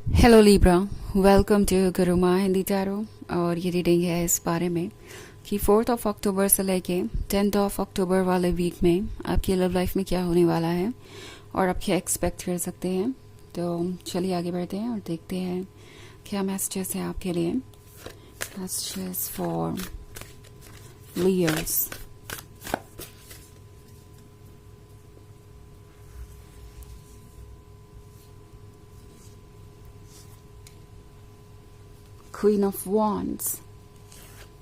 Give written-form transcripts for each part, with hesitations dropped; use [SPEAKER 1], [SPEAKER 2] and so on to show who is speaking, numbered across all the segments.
[SPEAKER 1] Hello Libra, welcome to Guruma Hindi tarot. और ये reading है इस बारे में कि 4 अक्टूबर से लेके 10 अक्टूबर वाले वीक में आपकी लव लाइफ में क्या होने वाला है और आप क्या एक्सपेक्ट कर सकते हैं। तो चलिए आगे बढ़ते हैं और देखते हैं क्या मैसेजेस है आपके लिए। Messages for Libras. Queen of Wands,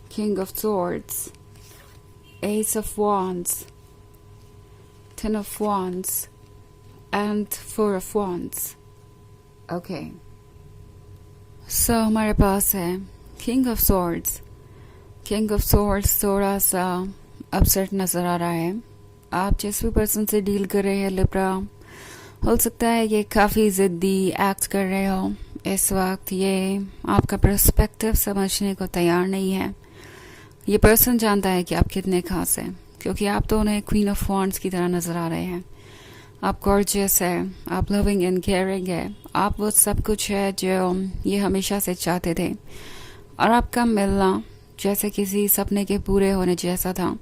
[SPEAKER 1] King of Swords, Ace of Wands, Ten of Wands, and Four of Wands. Okay. So हमारे पास है King of Swords. King of Swords थोड़ा सा अपसेट नजर आ रहा है। आप जिस भी पर्सन से डील कर रहे हैं लिब्रा, हो सकता है ये काफ़ी ज़िद्दी एक्ट कर रहे हो। इस वक्त ये आपका पर्सपेक्टिव समझने को तैयार नहीं है। ये पर्सन जानता है कि आप कितने खास हैं, क्योंकि आप तो उन्हें क्वीन ऑफ वॉन्ड्स की तरह नज़र आ रहे हैं। आप गॉर्जियस है, आप लविंग एंड केयरिंग है, आप वो सब कुछ है जो ये हमेशा से चाहते थे। और आपका मिलना जैसे किसी सपने के पूरे होने जैसा था।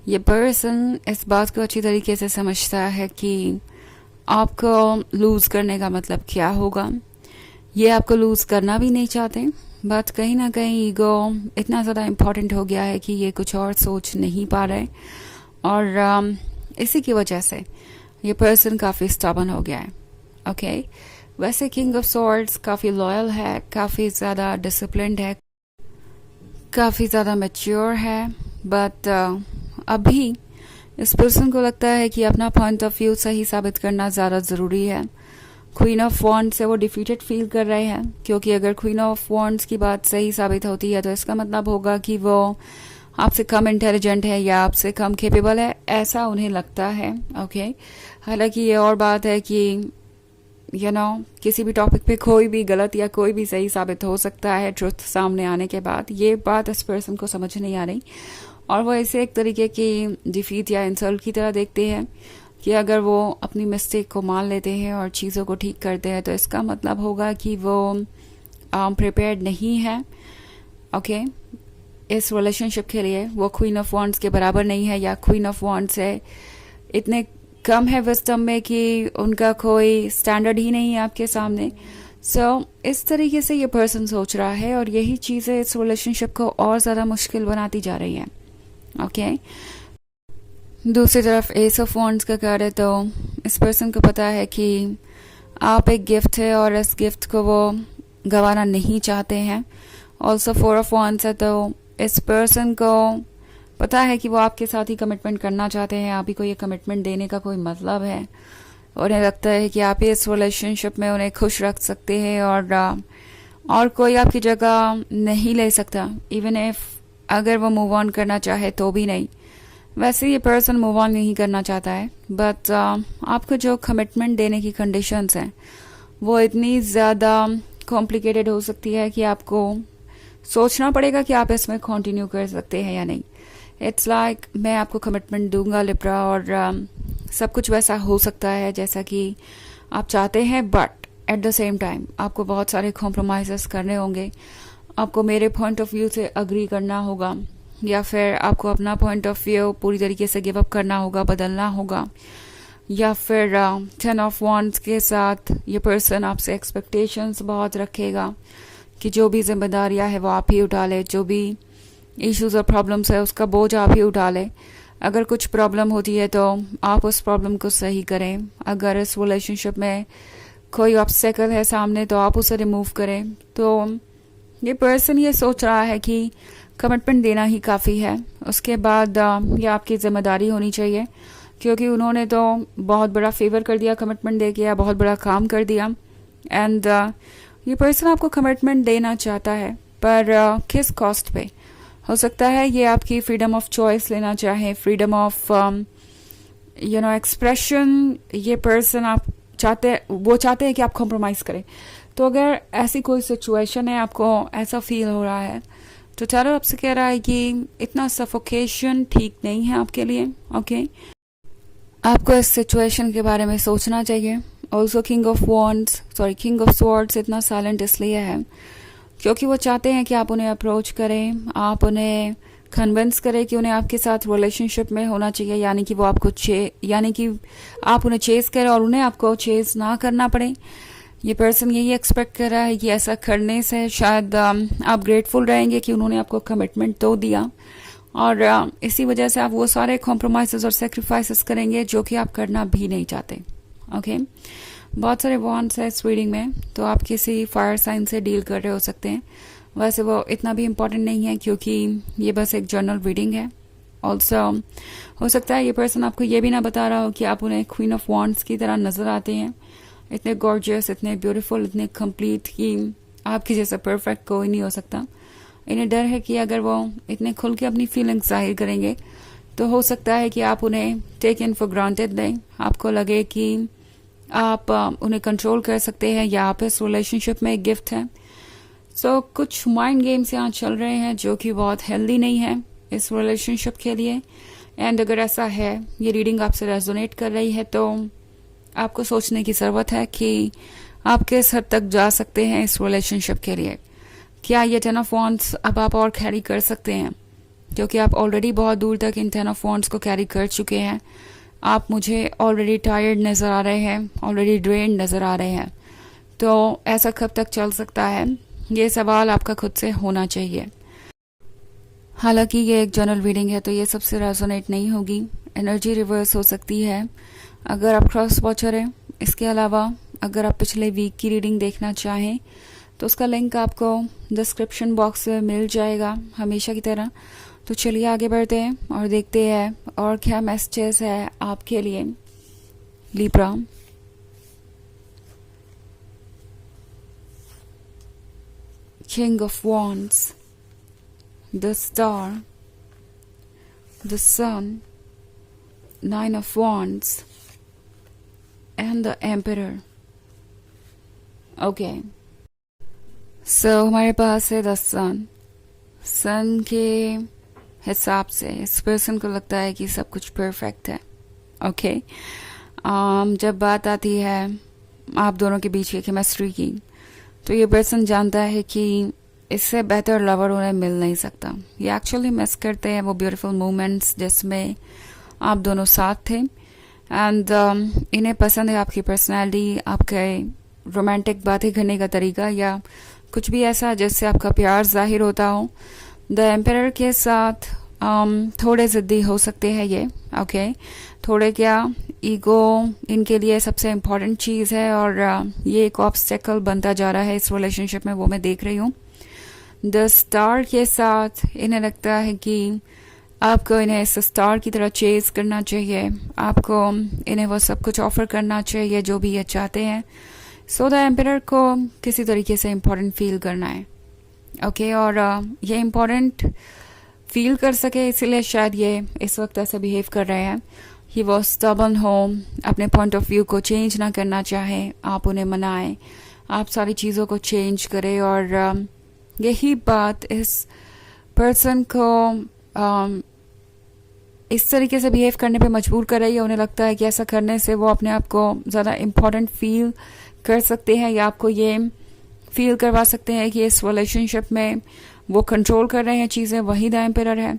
[SPEAKER 1] ये पर्सन इस बात को अच्छी तरीके से समझता है कि आपको लूज़ करने का मतलब क्या होगा। ये आपको लूज़ करना भी नहीं चाहते, बट कहीं ना कहीं ईगो इतना ज़्यादा इम्पोर्टेंट हो गया है कि ये कुछ और सोच नहीं पा रहे। और इसी की वजह से ये पर्सन काफ़ी स्टबर्न हो गया है। ओके, वैसे किंग ऑफ सॉर्ड्स काफ़ी लॉयल है, काफ़ी ज़्यादा डिसिप्लिन्ड है, काफ़ी ज़्यादा मैच्योर है। बट अभी इस पर्सन को लगता है कि अपना पॉइंट ऑफ व्यू सही साबित करना ज़्यादा ज़रूरी है। क्वीन ऑफ वॉन्ड्स से वो डिफीटेड फील कर रहे हैं, क्योंकि अगर क्वीन ऑफ वॉन्ड्स की बात सही साबित होती है तो इसका मतलब होगा कि वो आपसे कम इंटेलिजेंट है या आपसे कम कैपेबल है, ऐसा उन्हें लगता है। ओके, हालांकि ये और बात है कि किसी भी टॉपिक पे कोई भी गलत या कोई भी सही साबित हो सकता है ट्रुथ सामने आने के बाद। ये बात इस पर्सन को समझ नहीं आ रही और वो इसे एक तरीके की डिफीट या इंसल्ट की तरह देखते हैं कि अगर वो अपनी मिस्टेक को मान लेते हैं और चीज़ों को ठीक करते हैं तो इसका मतलब होगा कि वो प्रिपेयर्ड नहीं है। ओके, इस रिलेशनशिप के लिए वो क्वीन ऑफ वॉन्ड्स के बराबर नहीं है, या क्वीन ऑफ वॉन्ड्स है इतने कम है विजडम में कि उनका कोई स्टैंडर्ड ही नहीं है आपके सामने। सो इस तरीके से ये पर्सन सोच रहा है और यही चीज़ें इस रिलेशनशिप को और ज़्यादा मुश्किल बनाती जा रही हैं। ओके, दूसरी तरफ एस ऑफ वॉन्ड्स का कार्ड है, तो इस पर्सन को पता है कि आप एक गिफ्ट है और इस गिफ्ट को वो गंवाना नहीं चाहते हैं। ऑल्सो फोर ऑफ वॉन्ड्स है, तो इस पर्सन को पता है कि वो आपके साथ ही कमिटमेंट करना चाहते हैं, आप ही को ये कमिटमेंट देने का कोई मतलब है। उन्हें लगता है कि आप इस रिलेशनशिप में उन्हें खुश रख सकते हैं और कोई आपकी जगह नहीं ले सकता। इवन इफ अगर वो मूव ऑन करना चाहे तो भी नहीं। वैसे ये पर्सन मूव ऑन नहीं करना चाहता है, बट आपको जो कमिटमेंट देने की कंडीशंस हैं वो इतनी ज़्यादा कॉम्प्लिकेटेड हो सकती है कि आपको सोचना पड़ेगा कि आप इसमें कंटिन्यू कर सकते हैं या नहीं। इट्स लाइक मैं आपको कमिटमेंट दूंगा लिब्रा और सब कुछ वैसा हो सकता है जैसा कि आप चाहते हैं, but at the same time आपको बहुत सारे कॉम्प्रोमाइज़ेस करने होंगे। आपको मेरे पॉइंट ऑफ व्यू से अग्री करना होगा, या फिर आपको अपना पॉइंट ऑफ व्यू पूरी तरीके से गिव अप करना होगा, बदलना होगा। या फिर 10 ऑफ वॉन्ड्स के साथ ये पर्सन आपसे एक्सपेक्टेशंस बहुत रखेगा कि जो भी जिम्मेदारियां है वो आप ही उठा ले, जो भी इश्यूज और प्रॉब्लम्स है उसका बोझ आप ही उठा ले। अगर कुछ प्रॉब्लम होती है तो आप उस प्रॉब्लम को सही करें। अगर इस रिलेशनशिप में कोई ऑब्स्टेकल है सामने तो आप उसे रिमूव करें। तो ये पर्सन ये सोच रहा है कि कमिटमेंट देना ही काफ़ी है, उसके बाद ये आपकी जिम्मेदारी होनी चाहिए, क्योंकि उन्होंने तो बहुत बड़ा फेवर कर दिया कमिटमेंट दे के, या बहुत बड़ा काम कर दिया। एंड ये पर्सन आपको कमिटमेंट देना चाहता है, पर किस कॉस्ट पे। हो सकता है ये आपकी फ्रीडम ऑफ चॉइस लेना चाहे, फ्रीडम ऑफ एक्सप्रेशन। ये पर्सन आप चाहते हैं कि आप कॉम्प्रोमाइज़ करें। तो अगर ऐसी कोई सिचुएशन है, आपको ऐसा फील हो रहा है, तो टैरो आपसे कह रहा है कि इतना सफोकेशन ठीक नहीं है आपके लिए। ओके, आपको इस सिचुएशन के बारे में सोचना चाहिए। Also king of wands, sorry king of swords इतना साइलेंट इसलिए है क्योंकि वो चाहते हैं कि आप उन्हें अप्रोच करें, आप उन्हें कन्विंस करें कि उन्हें आपके साथ रिलेशनशिप में होना चाहिए, यानी कि वो आपको यानी कि आप उन्हें चेस करें और उन्हें आपको चेस ना करना पड़े। ये पर्सन यही एक्सपेक्ट कर रहा है कि ऐसा करने से शायद आप ग्रेटफुल रहेंगे कि उन्होंने आपको कमिटमेंट तो दिया, और इसी वजह से आप वो सारे कॉम्प्रोमाइज़ और सेक्रीफाइसेस करेंगे जो कि आप करना भी नहीं चाहते। ओके, बहुत सारे वॉन्ड्स है इस रीडिंग में, तो आप किसी फायर साइन से डील कर रहे हो सकते हैं। वैसे वो इतना भी इम्पोर्टेंट नहीं है क्योंकि ये बस एक जनरल रीडिंग है। ऑल्सो हो सकता है ये पर्सन आपको ये भी ना बता रहा हो कि आप उन्हें क्वीन ऑफ वॉन्ड्स की तरह नजर आते हैं, इतने गॉर्जियस, इतने ब्यूटीफुल, इतने कंप्लीट कि आपकी जैसा परफेक्ट कोई नहीं हो सकता। इन्हें डर है कि अगर वो इतने खुल के अपनी फीलिंग्स जाहिर करेंगे तो हो सकता है कि आप उन्हें टेक इन फॉर ग्रांटेड लें, आपको लगे कि आप उन्हें कंट्रोल कर सकते हैं या आप इस रिलेशनशिप में एक गिफ्ट है। सो कुछ माइंड गेम्स यहाँ चल रहे हैं जो कि बहुत हेल्दी नहीं है इस रिलेशनशिप के लिए। एंड अगर ऐसा है, ये रीडिंग आपसे रेजोनेट कर रही है, तो आपको सोचने की ज़रूरत है कि आप किस हद तक जा सकते हैं इस रिलेशनशिप के लिए। क्या ये 10 ऑफ वॉन्ड्स अब आप और कैरी कर सकते हैं, क्योंकि आप ऑलरेडी बहुत दूर तक इन 10 ऑफ वॉन्ड्स को कैरी कर चुके हैं। आप मुझे ऑलरेडी टायर्ड नज़र आ रहे हैं, ऑलरेडी ड्रेन्ड नज़र आ रहे हैं। तो ऐसा कब तक चल सकता है, ये सवाल आपका खुद से होना चाहिए। हालांकि ये एक जनरल रीडिंग है तो ये सबसे रेजोनेट नहीं होगी, एनर्जी रिवर्स हो सकती है अगर आप क्रॉस वॉचर हैं। इसके अलावा अगर आप पिछले वीक की रीडिंग देखना चाहें तो उसका लिंक आपको डिस्क्रिप्शन बॉक्स में मिल जाएगा हमेशा की तरह। तो चलिए आगे बढ़ते हैं और देखते हैं और क्या मैसेजेस है आपके लिए Libra. King of wands, the star, the sun, 9 of wands and the emperor. Okay, so हमारे पास है द सन। सन के हिसाब से इस पर्सन को लगता है कि सब कुछ परफेक्ट है। ओके, जब बात आती है आप दोनों के बीच की केमिस्ट्री की, तो ये पर्सन जानता है कि इससे बेहतर लवर उन्हें मिल नहीं सकता। ये एक्चुअली मिस करते हैं वो ब्यूटीफुल मोमेंट्स जिसमें आप दोनों साथ थे। एंड इन्हें पसंद है आपकी पर्सनैलिटी, आपके रोमांटिक बातें करने का तरीका, या कुछ भी ऐसा जिससे आपका प्यार जाहिर होता हो। द एम्परर के साथ थोड़े ज़िद्दी हो सकते हैं ये। ओके, थोड़े क्या, ईगो इनके लिए सबसे इम्पॉर्टेंट चीज़ है और ये एक ऑब्स्टेकल बनता जा रहा है इस रिलेशनशिप में, वो मैं देख रही हूँ। द स्टार के साथ इन्हें लगता है कि आपको इन्हें इस स्टार की तरह चेज करना चाहिए, आपको इन्हें वो सब कुछ ऑफर करना चाहिए जो भी ये चाहते हैं। सो द एम्परर को किसी तरीके से इम्पोर्टेंट फील करना है। ओके, और ये इम्पोर्टेंट फील कर सके इसीलिए शायद ये इस वक्त ऐसे बिहेव कर रहे हैं कि वो स्टबर्न हो, अपने पॉइंट ऑफ व्यू को चेंज ना करना चाहे, आप उन्हें मनाएं, आप सारी चीज़ों को चेंज करें। और यही बात इस पर्सन को इस तरीके से बिहेव करने पे मजबूर कर रही है। उन्हें लगता है कि ऐसा करने से वो अपने आप को ज़्यादा इम्पोर्टेंट फील कर सकते हैं, या आपको ये फील करवा सकते हैं कि इस रिलेशनशिप में वो कंट्रोल कर रहे हैं चीज़ें। वही द एम्परर है।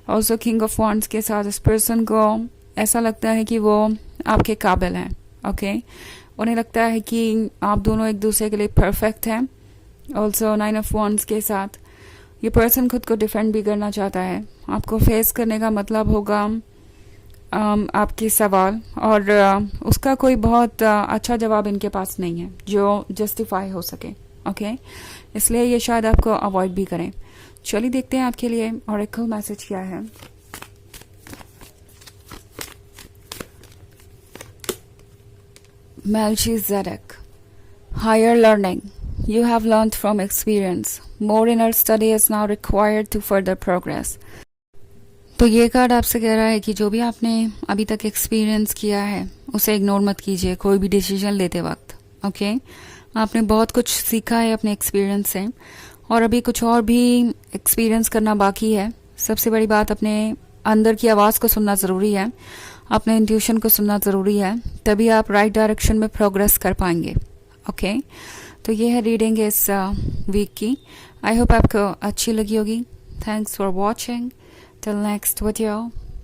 [SPEAKER 1] ऑल्सो किंग ऑफ वॉन्ड्स के साथ इस पर्सन को ऐसा लगता है कि वो आपके काबिल हैं। ओके, उन्हें लगता है कि आप दोनों एक दूसरे के लिए परफेक्ट हैं। ऑल्सो 9 ऑफ वॉन्ड्स के साथ ये पर्सन खुद को डिफेंड भी करना चाहता है। आपको फेस करने का मतलब होगा आपकी सवाल, और उसका कोई बहुत अच्छा जवाब इनके पास नहीं है जो जस्टिफाई हो सके। ओके, इसलिए ये शायद आपको अवॉइड भी करें। चलिए देखते हैं आपके लिए ऑरेकल मैसेज क्या है। Melchizedek, higher learning. You have learned from experience. More inner study is now required to further progress. तो ये कार्ड आपसे कह रहा है कि जो भी आपने अभी तक एक्सपीरियंस किया है उसे इग्नोर मत कीजिए कोई भी डिसीजन लेते वक्त। ओके, आपने बहुत कुछ सीखा है अपने एक्सपीरियंस से, और अभी कुछ और भी एक्सपीरियंस करना बाकी है। सबसे बड़ी बात, अपने अंदर की आवाज़ को सुनना ज़रूरी है। अपने इंट्यूशन को सुनना ज़रूरी है, तभी आप राइट डायरेक्शन में प्रोग्रेस कर पाएंगे। ओके, तो ये है रीडिंग इस वीक की। आई होप आपको अच्छी लगी होगी। Thanks for watching. Till next video,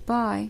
[SPEAKER 1] bye.